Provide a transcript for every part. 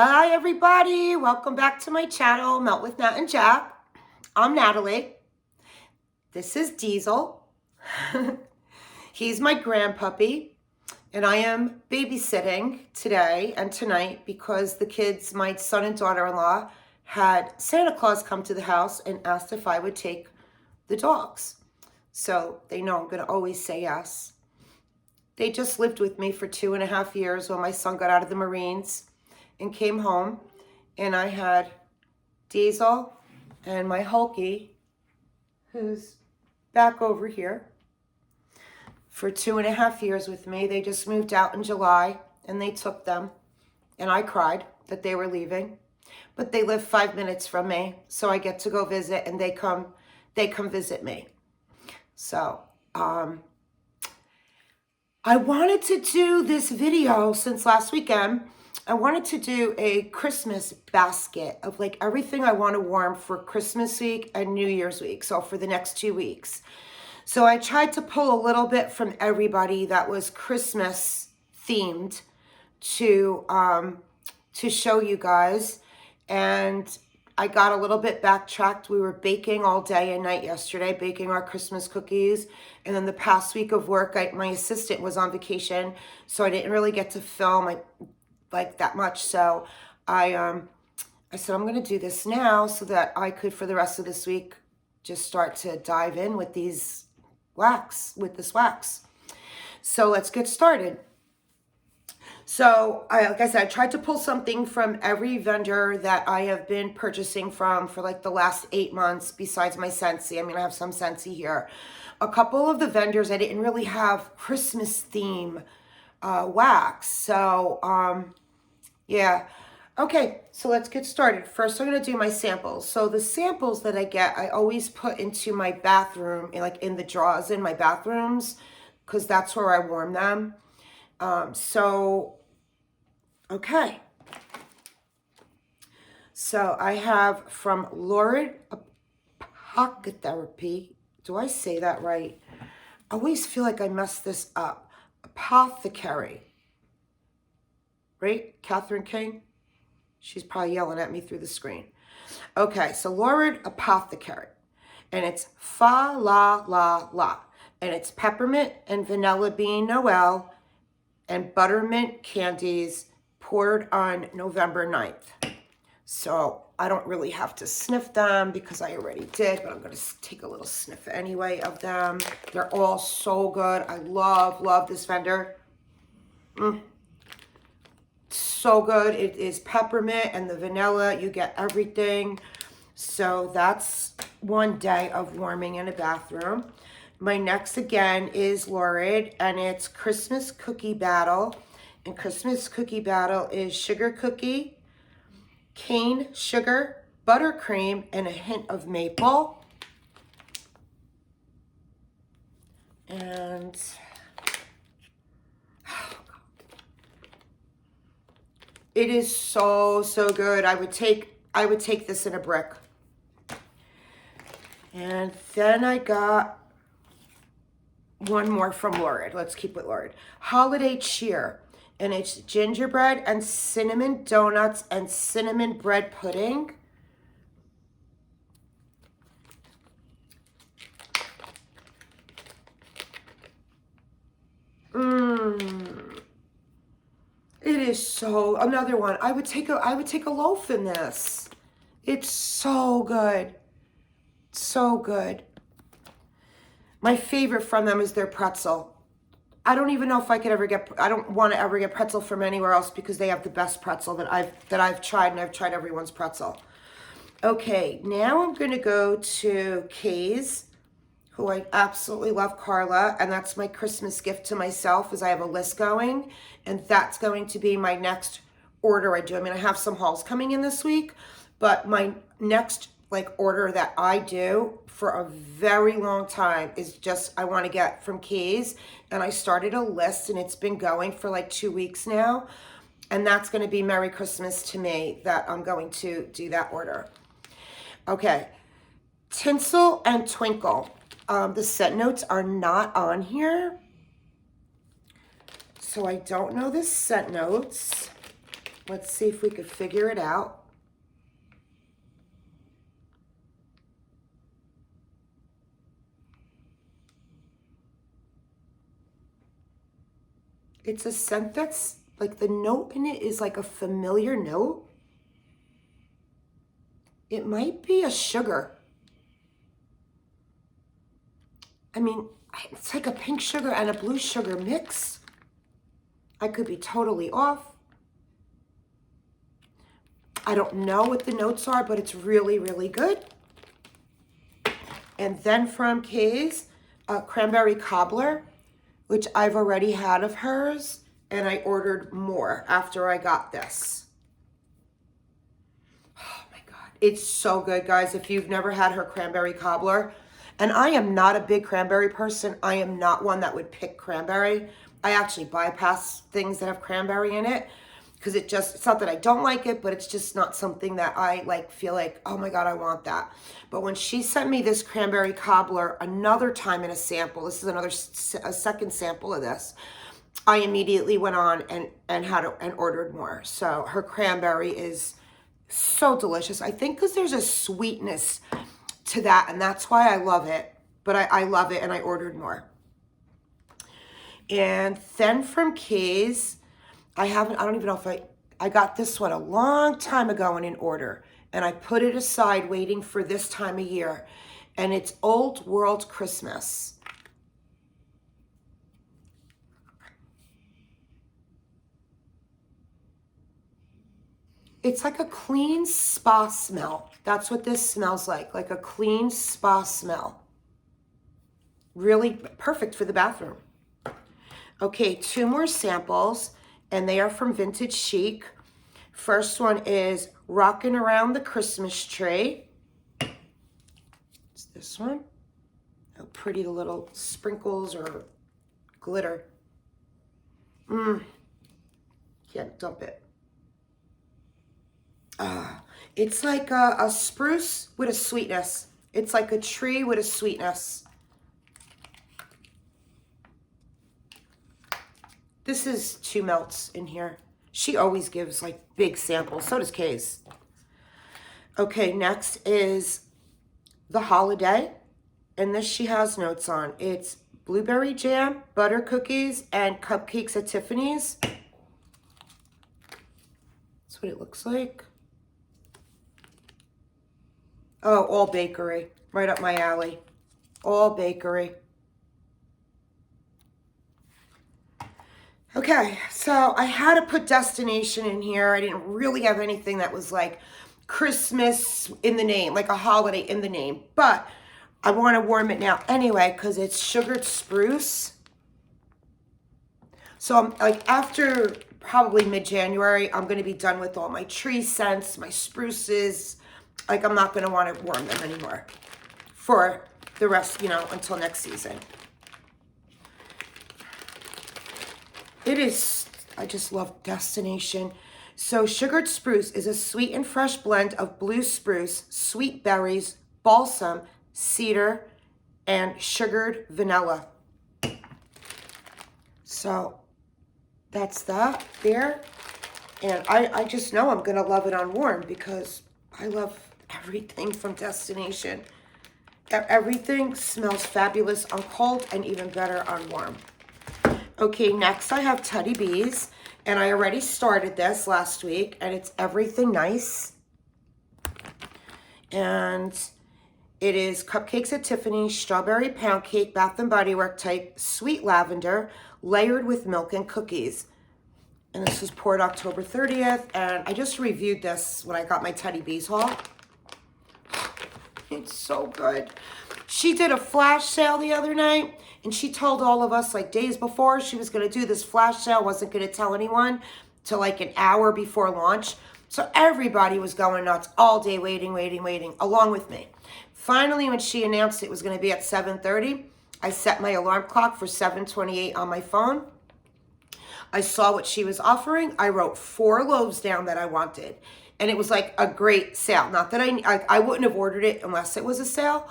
Hi everybody, welcome back to my channel, Melt with Nat and Jack. I'm Natalie. This is Diesel. He's my grandpuppy, and I am babysitting today and tonight because the kids, my son and daughter-in-law, had Santa Claus come to the house and asked if I would take the dogs. So they know I'm going to always say yes. They just lived with me for 2.5 years when my son got out of the Marines and came home, and I had Diesel and my Hulky, who's back over here, for 2.5 years with me. They just moved out in July, and they took them, and I cried that they were leaving, but they live 5 minutes from me, so I get to go visit, and they come visit me. So I wanted to do this video since last weekend. I wanted to do a Christmas basket of like everything I want to warm for Christmas week and New Year's week. So for the next 2 weeks. So I tried to pull a little bit from everybody that was Christmas themed to show you guys. And I got a little bit backtracked. We were baking all day and night yesterday, baking our Christmas cookies. And then the past week of work, my assistant was on vacation, so I didn't really get to film like that much. So I said I'm going to do this now so that I could, for the rest of this week, just start to dive in with this wax. So let's get started. So like I said, I tried to pull something from every vendor that I have been purchasing from for like the last 8 months, besides my Scentsy. I mean, I have some Scentsy here. A couple of the vendors, I didn't really have Christmas theme wax. So yeah. Okay, so let's get started. First, I'm going to do my samples. So the samples that I get, I always put into my bathroom, like in the drawers in my bathrooms, because that's where I warm them. Okay. So I have from Lurid Apothecary. Do I say that right? I always feel like I mess this up. Apothecary. Right? Catherine King? She's probably yelling at me through the screen. Okay, so Lurid Apothecary. And it's Fa La La La. And it's peppermint and vanilla bean Noel and buttermint candies poured on November 9th. So I don't really have to sniff them because I already did, but I'm going to take a little sniff anyway of them. They're all so good. I love this vendor. So good. It is peppermint and the vanilla. You get everything. So that's one day of warming in a bathroom. My next again is Lurid, and it's Christmas Cookie Battle. And Christmas Cookie Battle is sugar cookie, cane sugar, buttercream, and a hint of maple. And it is so good. I would take this in a brick. And then I got one more from Lurid. Let's keep it Lurid. Holiday Cheer. And it's gingerbread and cinnamon donuts and cinnamon bread pudding. It is so, another one. I would take a loaf in this. It's so good. So good. My favorite from them is their pretzel. I don't even know if I could ever get, I don't want to ever get pretzel from anywhere else because they have the best pretzel that I've tried, and I've tried everyone's pretzel. Okay, now I'm going to go to Kay's, who I absolutely love, Carla, and that's my Christmas gift to myself, as I have a list going, and that's going to be my next order I do. I mean, I have some hauls coming in this week, but my next order that I do for a very long time is just, I want to get from Kay's, and I started a list, and it's been going for like 2 weeks now, and that's going to be Merry Christmas to me, that I'm going to do that order. Okay, Tinsel and Twinkle. The scent notes are not on here, so I don't know the scent notes. Let's see if we could figure it out. It's a scent that's like the note in it is like a familiar note. It might be a sugar. I mean, it's like a pink sugar and a blue sugar mix. I could be totally off. I don't know what the notes are, but it's really, really good. And then from Kay's, Cranberry Cobbler, which I've already had of hers, and I ordered more after I got this. Oh my God, it's so good, guys. If you've never had her Cranberry Cobbler, and I am not a big cranberry person. I am not one that would pick cranberry. I actually bypass things that have cranberry in it because it's not that I don't like it, but it's just not something that I like feel like, oh my God, I want that. But when she sent me this Cranberry Cobbler another time in a sample, this is a second sample of this, I immediately went on and ordered more. So her cranberry is so delicious. I think because there's a sweetness to that, and that's why I love it. But I love it, and I ordered more. And then from Kay's, I don't even know if I got this one a long time ago in an order, and I put it aside waiting for this time of year, and it's Old World Christmas. It's like a clean spa smell. That's what this smells like a clean spa smell. Really perfect for the bathroom. Okay, 2 more samples, and they are from Vintage Chic. First one is Rockin' Around the Christmas Tree. It's this one. Oh, pretty little sprinkles or glitter. Can't dump it. It's like a spruce with a sweetness. It's like a tree with a sweetness. This is 2 melts in here. She always gives like big samples. So does Kay's. Okay, next is the Holiday. And this she has notes on. It's blueberry jam, butter cookies, and cupcakes at Tiffany's. That's what it looks like. Oh, all bakery. Right up my alley. All bakery. Okay, so I had to put destination in here. I didn't really have anything that was like Christmas in the name, like a holiday in the name. But I want to warm it now anyway because it's sugared spruce. So I'm like after probably mid-January, I'm going to be done with all my tree scents, my spruces. Like I'm not going to want to warm them anymore for the rest, until next season. It is, I just love destination. So sugared spruce is a sweet and fresh blend of blue spruce, sweet berries, balsam, cedar, and sugared vanilla. So that's that there. And I just know I'm going to love it on warm because I love everything from Destination. Everything smells fabulous on cold and even better on warm. Okay, next I have Teddy Bees, and I already started this last week, and it's Everything Nice. And it is Cupcakes at Tiffany's, Strawberry Pound Cake, Bath & Body Works type, Sweet Lavender, layered with milk and cookies. And this was poured October 30th, and I just reviewed this when I got my Teddy Bees haul. It's so good. She did a flash sale the other night, and she told all of us like days before she was going to do this flash sale, wasn't going to tell anyone till like an hour before launch. So everybody was going nuts all day waiting, along with me. Finally, when she announced it was going to be at 7:30, I set my alarm clock for 7:28 on my phone. I saw what she was offering. I wrote 4 loaves down that I wanted. And it was like a great sale. Not that I wouldn't have ordered it unless it was a sale.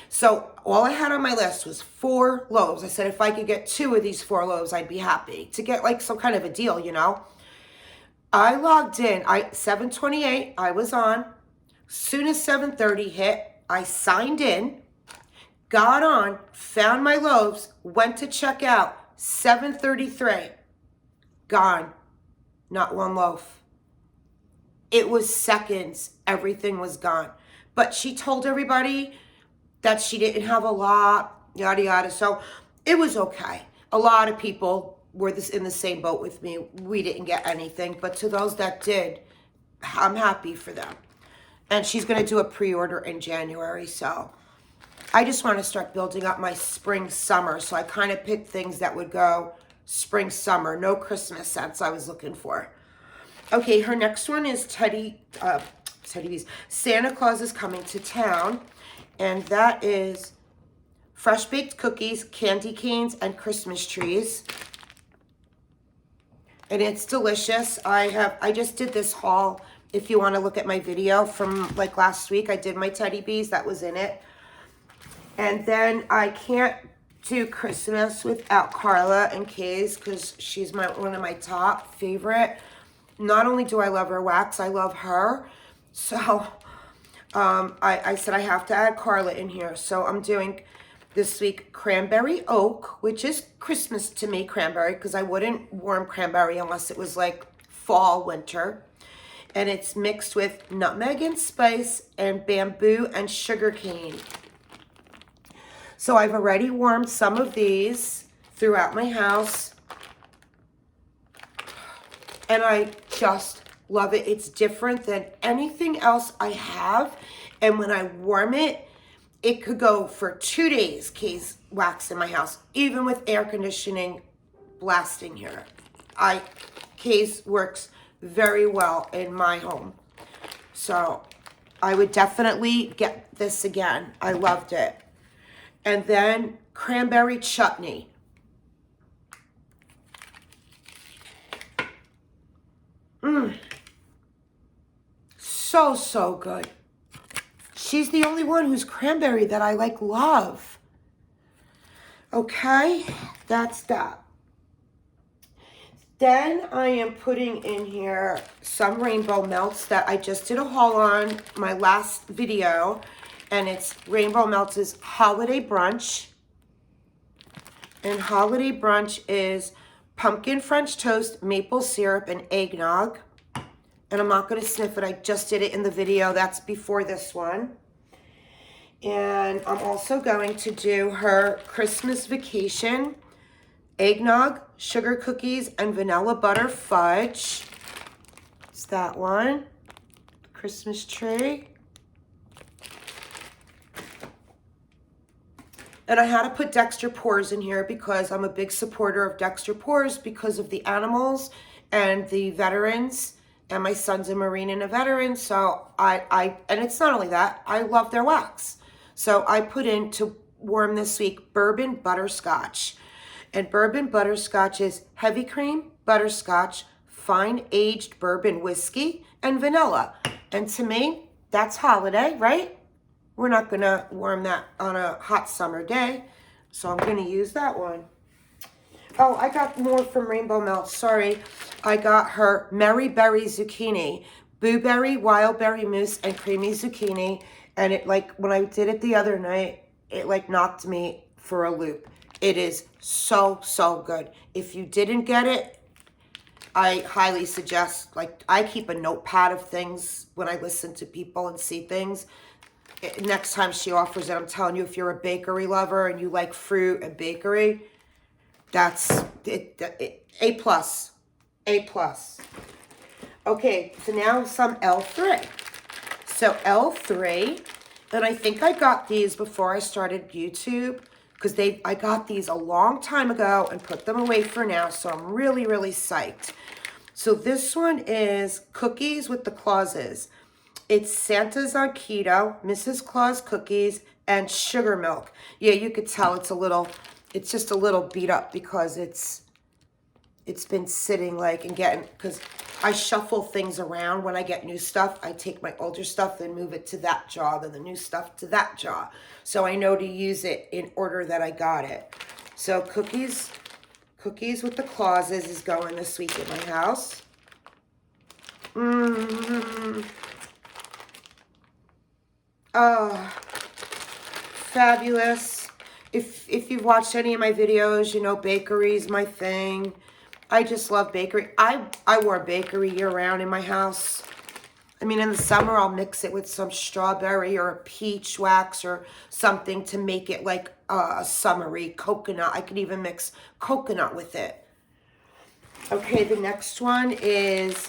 So all I had on my list was 4 loaves. I said if I could get 2 of these 4 loaves, I'd be happy to get like some kind of a deal, I logged in. 7:28, I was on. Soon as 7:30 hit, I signed in, got on, found my loaves, went to check out. 7:33, gone. Not one loaf. It was seconds. Everything was gone. But she told everybody that she didn't have a lot, yada, yada. So it was okay. A lot of people were in the same boat with me. We didn't get anything. But to those that did, I'm happy for them. And she's going to do a pre-order in January. So I just want to start building up my spring, summer. So I kind of picked things that would go spring, summer. No Christmas scents I was looking for. Okay, her next one is Teddy Bees. Santa Claus is coming to town. And that is fresh baked cookies, candy canes, and Christmas trees. And it's delicious. I just did this haul. If you want to look at my video from like last week, I did my Teddy Bees. That was in it. And then I can't do Christmas without Carla and Kay's because she's one of my top favorite. Not only do I love her wax, I love her. So I said I have to add Carla in here. So I'm doing this week Cranberry Oak, which is Christmas to me, cranberry, because I wouldn't warm cranberry unless it was like fall, winter. And it's mixed with nutmeg and spice and bamboo and sugar cane. So I've already warmed some of these throughout my house. And I just love it. It's different than anything else I have. And when I warm it, it could go for 2 days, Kay's wax in my house, even with air conditioning blasting here. Kay's works very well in my home. So I would definitely get this again. I loved it. And then cranberry chutney. So good. She's the only one who's cranberry that I love. Okay, that's that. Then I am putting in here some rainbow melts that I just did a haul on my last video. And it's Rainbow Melts is Holiday Brunch. And Holiday Brunch is pumpkin French toast, maple syrup, and eggnog. And I'm not going to sniff it. I just did it in the video. That's before this one. And I'm also going to do her Christmas Vacation, eggnog, sugar cookies, and vanilla butter fudge. It's that one. Christmas tree. And I had to put Dexter Pours in here because I'm a big supporter of Dexter Pours because of the animals and the veterans. And my son's a Marine and a veteran. So and it's not only that, I love their wax. So I put in to warm this week bourbon butterscotch. And bourbon butterscotch is heavy cream, butterscotch, fine aged bourbon whiskey, and vanilla. And to me, that's holiday, right? We're not going to warm that on a hot summer day. So I'm going to use that one. Oh, I got more from Rainbow Melt. Sorry. I got her Merry Berry Zucchini, Blueberry, Wild Berry Mousse, and Creamy Zucchini. And it when I did it the other night, it knocked me for a loop. It is so good. If you didn't get it, I highly suggest, I keep a notepad of things when I listen to people and see things. Next time she offers it, I'm telling you, if you're a bakery lover and you like fruit and bakery, that's it, A+. A+. Okay, so now some L3. So L3, and I think I got these before I started YouTube because I got these a long time ago and put them away for now, so I'm really psyched. So this one is Cookies with the Clauses. It's Santa's on Keto, Mrs. Claus cookies, and sugar milk. Yeah, you could tell it's just a little beat up because it's been sitting and getting, because I shuffle things around when I get new stuff. I take my older stuff and move it to that jar, then the new stuff to that jar. So I know to use it in order that I got it. So Cookies with the Clauses is going this week at my house. Mmm. Oh, fabulous. If you've watched any of my videos, you know bakery's my thing. I just love bakery. I wore bakery year round in my house. I mean, in the summer, I'll mix it with some strawberry or a peach wax or something to make it like a summery coconut. I could even mix coconut with it. Okay, the next one is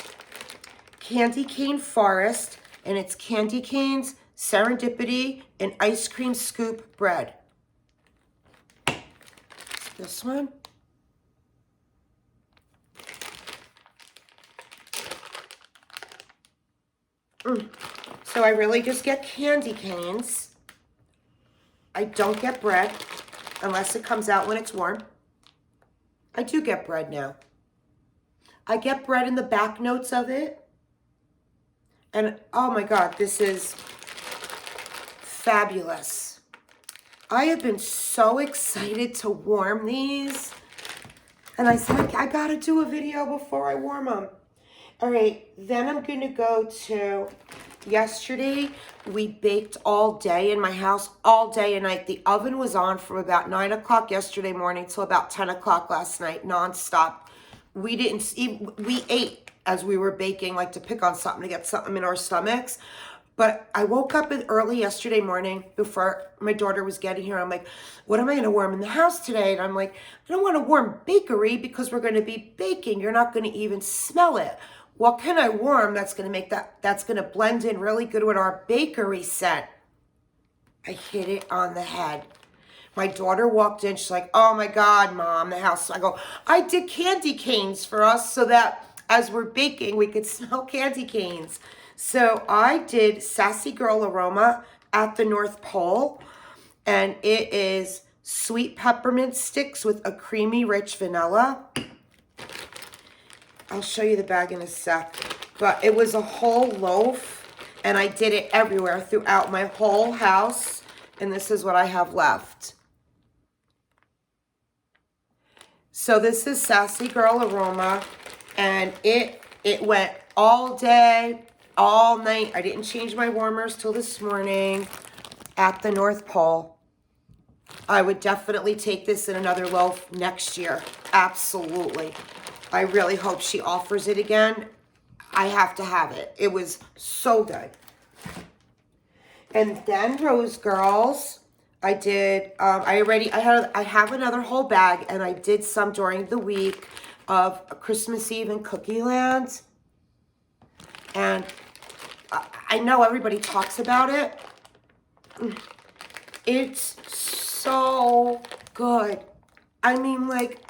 Candy Cane Forest, and it's candy canes, serendipity, and ice cream scoop bread. This one. So I really just get candy canes. I don't get bread unless it comes out when it's warm. I do get bread now. I get bread in the back notes of it. And oh my God, this is fabulous. I have been so excited to warm these. And I said, I gotta do a video before I warm them. All right, then I'm gonna go to, yesterday we baked all day in my house, all day and night. The oven was on from about 9 o'clock yesterday morning till about 10 o'clock last night, nonstop. We ate as we were baking, like to pick on something, to get something in our stomachs. But I woke up early yesterday morning before my daughter was getting here. I'm like, what am I going to warm in the house today? And I'm like, I don't want to warm bakery because we're going to be baking. You're not going to even smell it. What can I warm that's going to make that's going to blend in really good with our bakery scent? I hit it on the head. My daughter walked in. She's like, oh my God, Mom, the house. I go, I did candy canes for us so that as we're baking, we could smell candy canes. So I did Sassy Girl Aroma at the North Pole. And it is sweet peppermint sticks with a creamy, rich vanilla. I'll show you the bag in a sec. But it was a whole loaf. And I did it everywhere throughout my whole house. And this is what I have left. So this is Sassy Girl Aroma, and it went all day, all night. I didn't change my warmers till this morning at the North Pole. I would definitely take this in another loaf next year. Absolutely. I really hope she offers it again. I have to have it. It was so good. And then Rose Girls. I did, I have another whole bag, and I did some during the week of Christmas Eve in Cookie Land. And I know everybody talks about it. It's so good. I mean, like,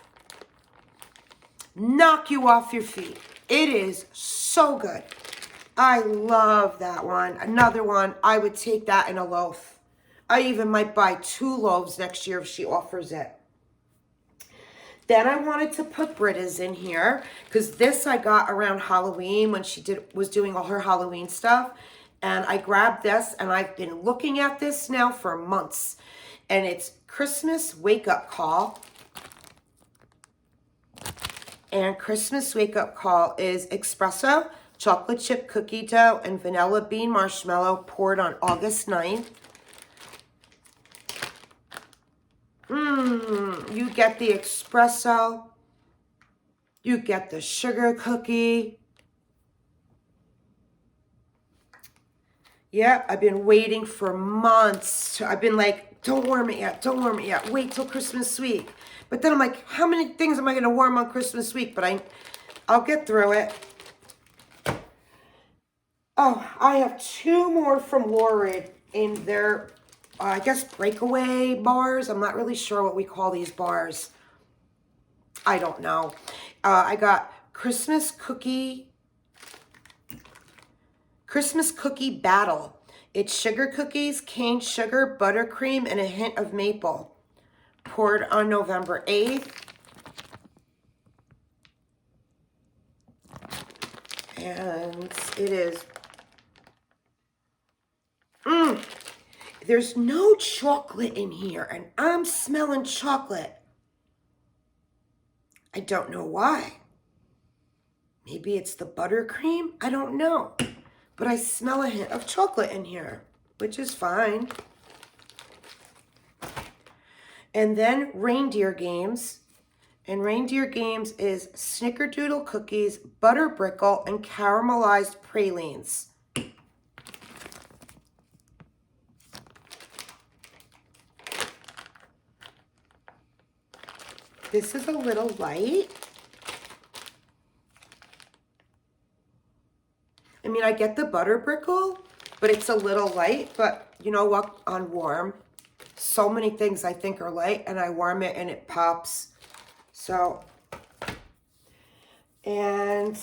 knock you off your feet. It is so good. I love that one. Another one, I would take that in a loaf. I even might buy 2 loaves next year if she offers it. Then I wanted to put Britta's in here because this I got around Halloween when she was doing all her Halloween stuff. And I grabbed this, and I've been looking at this now for months. And it's Christmas Wake Up Call. And Christmas Wake Up Call is espresso, chocolate chip cookie dough, and vanilla bean marshmallow poured on August 9th. You get the espresso. You get the sugar cookie. Yeah, I've been waiting for months. I've been like, don't warm it yet. Don't warm it yet. Wait till Christmas week. But then I'm like, how many things am I going to warm on Christmas week? But I'll get through it. Oh, I have 2 more from Lurid in their, I guess, breakaway bars. I'm not really sure what we call these bars. I don't know. I got Christmas Cookie Battle. It's sugar cookies, cane sugar, buttercream, and a hint of maple. Poured on November 8th. And it is... There's no chocolate in here, and I'm smelling chocolate. I don't know why. Maybe it's the buttercream. I don't know. But I smell a hint of chocolate in here, which is fine. And then Reindeer Games. And Reindeer Games is Snickerdoodle Cookies, Butter Brickle, and Caramelized Pralines. This is a little light. I mean, I get the butter brickle, but it's a little light. But you know what? On warm, so many things I think are light, and I warm it and it pops. So, and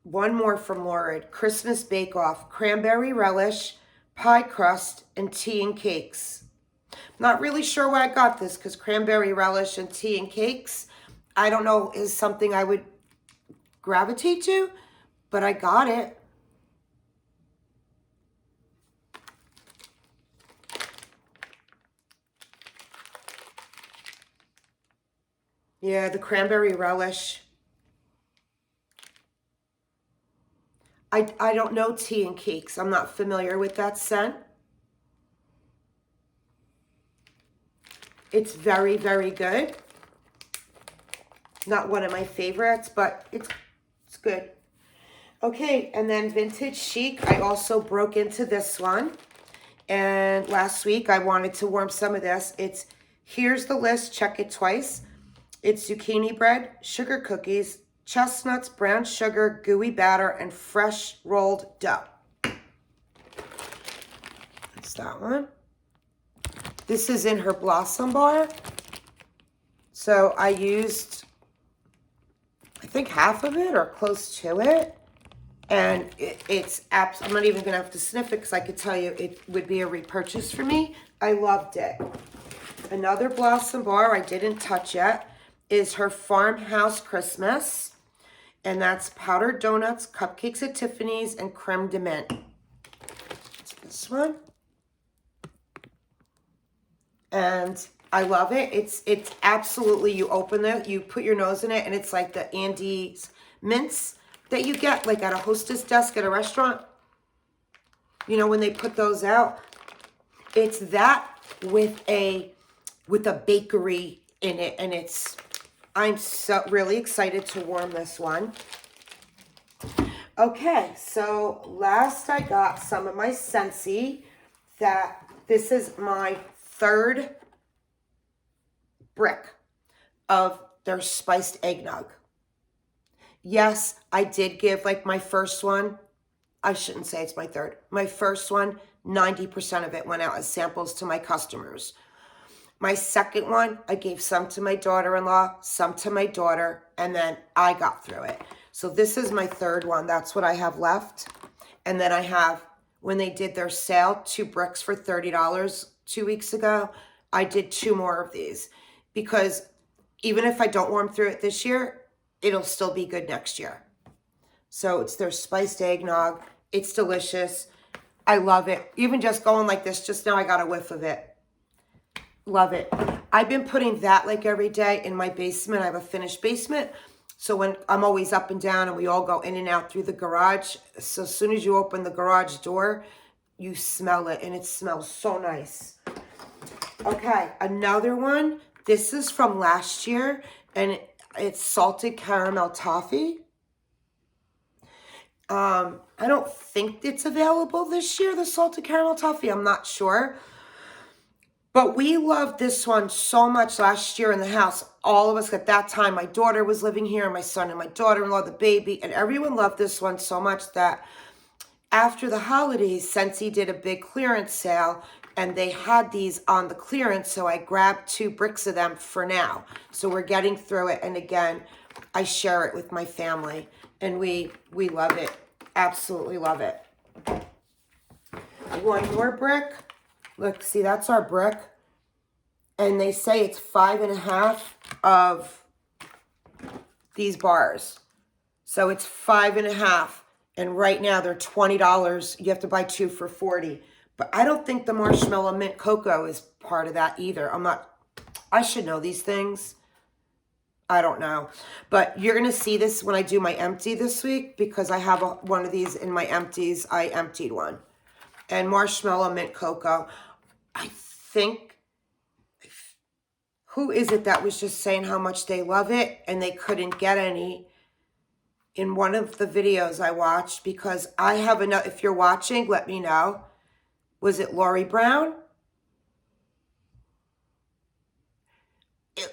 one more from Lurid. Christmas Bake Off, Cranberry Relish, Pie Crust, and Tea and Cakes. Not really sure why I got this, because Cranberry Relish and Tea and Cakes, I don't know, is something I would gravitate to, but I got it. Yeah, the Cranberry Relish. I don't know Tea and Cakes. I'm not familiar with that scent. It's very, very good. Not one of my favorites, but it's good. Okay, and then Vintage Chic. I also broke into this one. And last week I wanted to warm some of this. It's, here's the list, check it twice. It's zucchini bread, sugar cookies, chestnuts, brown sugar, gooey batter, and fresh rolled dough. That's that one. This is in her Blossom Bar. So I used, I think, half of it or close to it. And I'm not even going to have to sniff it because I could tell you it would be a repurchase for me. I loved it. Another Blossom Bar I didn't touch yet is her Farmhouse Christmas. And that's powdered donuts, cupcakes at Tiffany's, and creme de mint. It's this one. And I love it. It's absolutely, you open it, you put your nose in it, and it's like the Andes mints that you get like at a hostess desk at a restaurant. You know, when they put those out. It's that with a bakery in it, and I'm so really excited to warm this one. Okay, so last I got some of my Scentsy. This is my third brick of their spiced eggnog. Yes, I did give like my first one. I shouldn't say it's my third. My first one, 90% of it went out as samples to my customers. My second one, I gave some to my daughter-in-law, some to my daughter, and then I got through it. So this is my third one. That's what I have left. And then I have, when they did their sale, 2 bricks for $30 2 weeks ago, I did 2 more of these. Because even if I don't warm through it this year, it'll still be good next year. So it's their spiced eggnog. It's delicious. I love it. Even just going like this, just now I got a whiff of it. Love it. I've been putting that like every day in my basement. I have a finished basement. So when I'm always up and down and we all go in and out through the garage. So as soon as you open the garage door, you smell it and it smells so nice. Okay, another one. This is from last year and it's salted caramel toffee. I don't think it's available this year, the salted caramel toffee. I'm not sure. But we loved this one so much last year in the house. All of us at that time, my daughter was living here, my son and my daughter-in-law, the baby, and everyone loved this one so much that after the holidays, Scentsy did a big clearance sale, and they had these on the clearance, so I grabbed 2 bricks of them for now. So we're getting through it, and again, I share it with my family, and we love it. Absolutely love it. One more brick. Look, see, that's our brick. And they say it's 5.5 of these bars. So it's 5.5. And right now they're $20. You have to buy 2 for $40. But I don't think the marshmallow mint cocoa is part of that either. I should know these things. I don't know. But you're going to see this when I do my empty this week because I have one of these in my empties. I emptied one. And marshmallow mint cocoa. I think, who is it that was just saying how much they love it and they couldn't get any in one of the videos I watched? Because I have enough. If you're watching, let me know. Was it Lori Brown?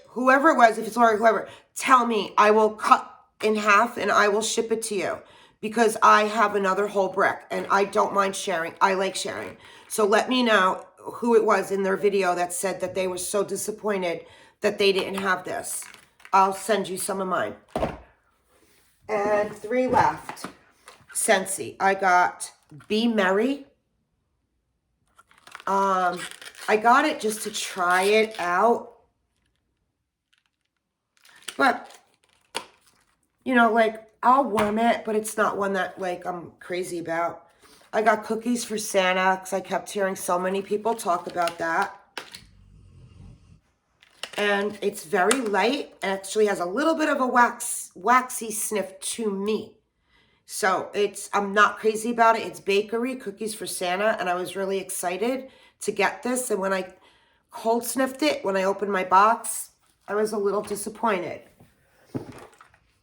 Whoever it was, if it's Lori, whoever, tell me. I will cut in half and I will ship it to you because I have another whole brick and I don't mind sharing. I like sharing. So let me know who it was in their video that said that they were so disappointed that they didn't have this. I'll send you some of mine. And 3 left. Scentsy. I got Be Merry. I got it just to try it out. But, you know, like, I'll warm it, but it's not one that, like, I'm crazy about. I got Cookies for Santa because I kept hearing so many people talk about that. And it's very light and actually has a little bit of a waxy sniff to me. So I'm not crazy about it. It's bakery, Cookies for Santa, and I was really excited to get this. And when I cold sniffed it, when I opened my box, I was a little disappointed.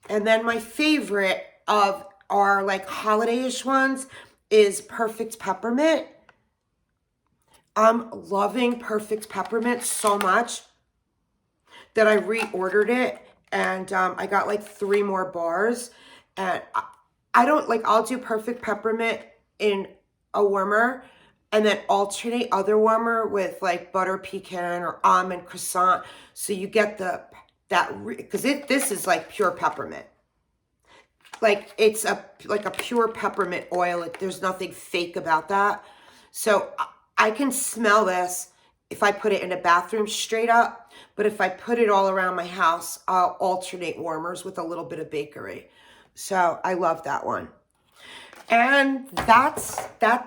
And then my favorite of our like holiday-ish ones is Perfect Peppermint. I'm loving Perfect Peppermint so much that I reordered it. And I got like 3 more bars. And I don't like, I'll do Perfect Peppermint in a warmer and then alternate other warmer with like butter pecan or almond croissant. So you get because this is like pure peppermint. Like it's like a pure peppermint oil. There's nothing fake about that. So I can smell this if I put it in a bathroom straight up. But if I put it all around my house, I'll alternate warmers with a little bit of bakery. So I love that one. And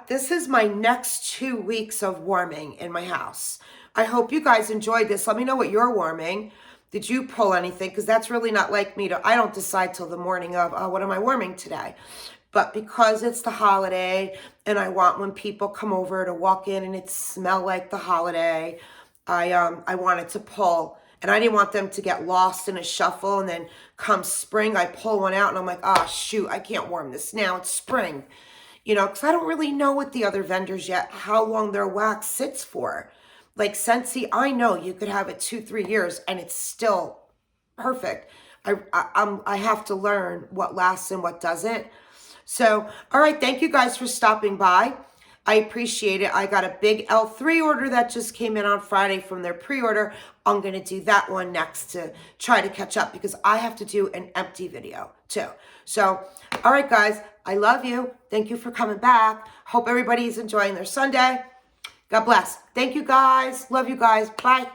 this is my next 2 weeks of warming in my house. I hope you guys enjoyed this. Let me know what you're warming. Did you pull anything? Because that's really not like me I don't decide till the morning of, oh, what am I warming today? But because it's the holiday and I want when people come over to walk in and it smell like the holiday, I wanted to pull. And I didn't want them to get lost in a shuffle. And then come spring, I pull one out and I'm like, oh, shoot, I can't warm this now. It's spring. You know, because I don't really know with the other vendors yet how long their wax sits for. Like Scentsy, I know you could have it 2-3 years and it's still perfect. I have to learn what lasts and what doesn't. So, all right, thank you guys for stopping by. I appreciate it. I got a big L3 order that just came in on Friday from their pre-order. I'm going to do that one next to try to catch up because I have to do an empty video too. So, all right, guys, I love you. Thank you for coming back. Hope everybody's enjoying their Sunday. God bless. Thank you, guys. Love you guys. Bye.